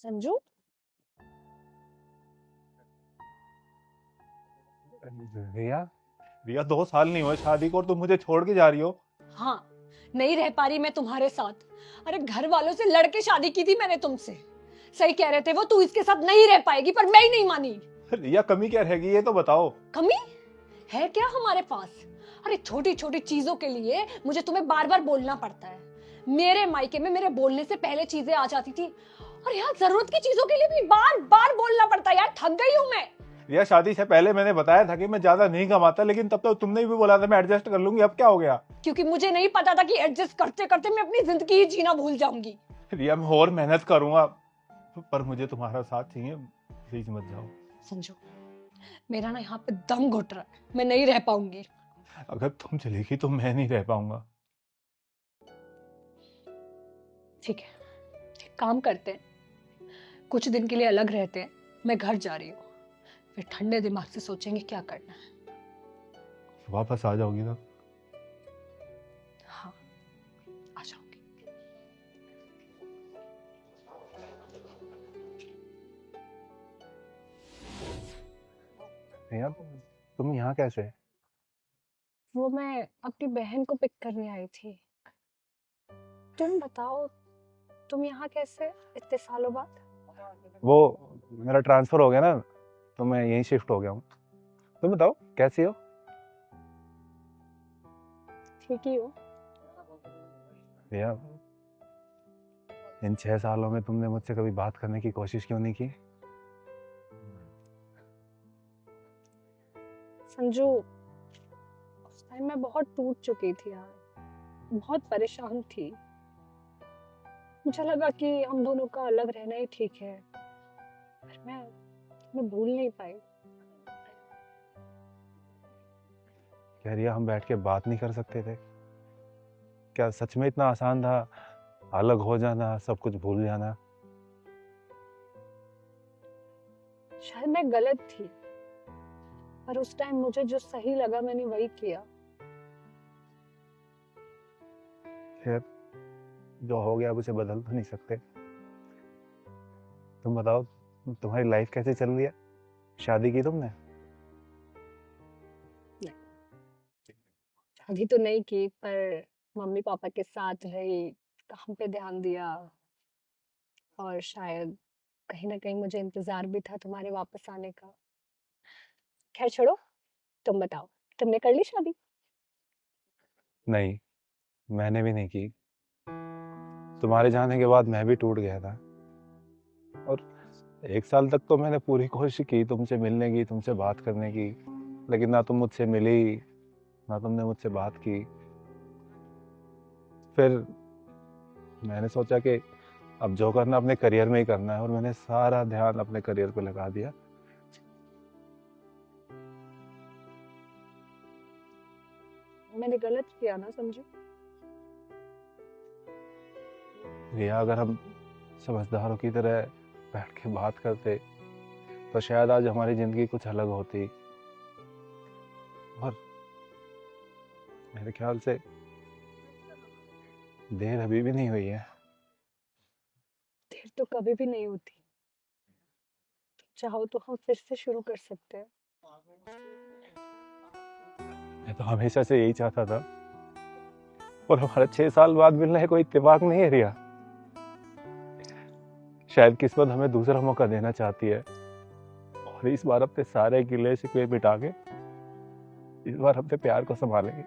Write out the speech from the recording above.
संजू, रिया रिया 2 साल नहीं हुए शादी को और तुम मुझे छोड़ के जा रही हो। हाँ, नहीं रह पा रही मैं तुम्हारे साथ। अरे घर वालों से लड़के शादी की थी मैंने तुमसे। सही कह रहे थे वो, तू इसके साथ नहीं रह पाएगी, पर मैं ही नहीं मानी। रिया कमी क्या रहेगी ये तो बताओ। कमी है क्या हमारे पास? अरे छोटी छोटी चीजों के लिए मुझे तुम्हें बार बार बोलना पड़ता है। मेरे मायके में मेरे बोलने से पहले चीजें आ जाती थी, और यहाँ जरूरत की चीजों के लिए भी बार बार बोलना पड़ता है। यार थक गई हूँ मैं। रिया शादी से पहले मैंने बताया था कि मैं ज्यादा नहीं कमाता, लेकिन तब तो तुमने भी बोला था मैं एडजस्ट कर लूंगी। अब क्या हो गया? क्योंकि मुझे नहीं पता था कि एडजस्ट करते करते मैं अपनी जिंदगी ही जीना भूल जाऊंगी। रिया मैं और मेहनत करूंगा, पर मुझे तुम्हारा साथ चाहिए, प्लीज मत जाओ। समझो, मेरा ना यहाँ पे दम घुट रहा है, मैं नहीं रह पाऊंगी। अगर तुम चलेगी तो मैं नहीं रह पाऊंगा। ठीक है, एक काम करते हैं, कुछ दिन के लिए अलग रहते हैं। मैं घर जा रही हूँ, फिर ठंडे दिमाग से सोचेंगे क्या करना है। वापस आ जाओगी ना? हाँ, आ जाऊंगी। रिया तुम यहाँ कैसे? वो मैं अपनी बहन को पिक करने आई थी। तुम बताओ, तुम यहाँ कैसे इतने सालों बाद? वो मेरा ट्रांसफर हो गया ना, तो मैं यहीं शिफ्ट हो गया हूँ। तुम बताओ कैसी हो? ठीक ही हो। रिया इन 6 सालों में तुमने मुझसे कभी बात करने की कोशिश क्यों नहीं की? संजू, उस टाइम मैं बहुत टूट चुकी थी यार, बहुत परेशान थी। मुझे लगा कि हम दोनों का अलग रहना ही ठीक है, पर मैं भूल नहीं पाई। क्या रिया हम बैठ के बात नहीं कर सकते थे? क्या सच में इतना आसान था अलग हो जाना, सब कुछ भूल जाना? शायद मैं गलत थी, पर उस टाइम मुझे जो सही लगा मैंने वही किया। खैर जो हो गया अब उसे बदल तो नहीं सकते। तुम बताओ तुम्हारी लाइफ कैसे चल रही है? शादी की तुमने? शादी तो नहीं की, पर मम्मी पापा के साथ रही, काम पे ध्यान दिया, और शायद कहीं ना कहीं मुझे इंतजार भी था तुम्हारे वापस आने का। खैर छोड़ो, तुम बताओ, तुमने कर ली शादी? नहीं, मैंने भी नहीं की। तुम्हारे जाने के बाद मैं भी टूट गया था, और 1 साल तक तो मैंने पूरी कोशिश की तुमसे मिलने की, तुमसे बात करने की, लेकिन ना तुम मुझसे मिली, ना तुमने मुझसे बात की। फिर मैंने सोचा कि अब जो करना अपने करियर में ही करना है, और मैंने सारा ध्यान अपने करियर पे लगा दिया। मैंने गलत किया ना समझू? रिया अगर हम समझदारों की तरह बैठ के बात करते तो शायद आज हमारी जिंदगी कुछ अलग होती। और मेरे ख्याल से देर अभी भी नहीं हुई है। देर तो कभी भी नहीं होती। चाहो तो हम फिर से शुरू कर सकते हैं। मैं तो हमेशा से यही चाहता था, और हमारा 6 साल बाद मिलना है कोई इत्तेफाक नहीं है रिया। शायद किस्मत हमें दूसरा मौका देना चाहती है, और इस बार अपने सारे गिले शिकवे मिटा के इस बार अपने प्यार को संभालेंगे।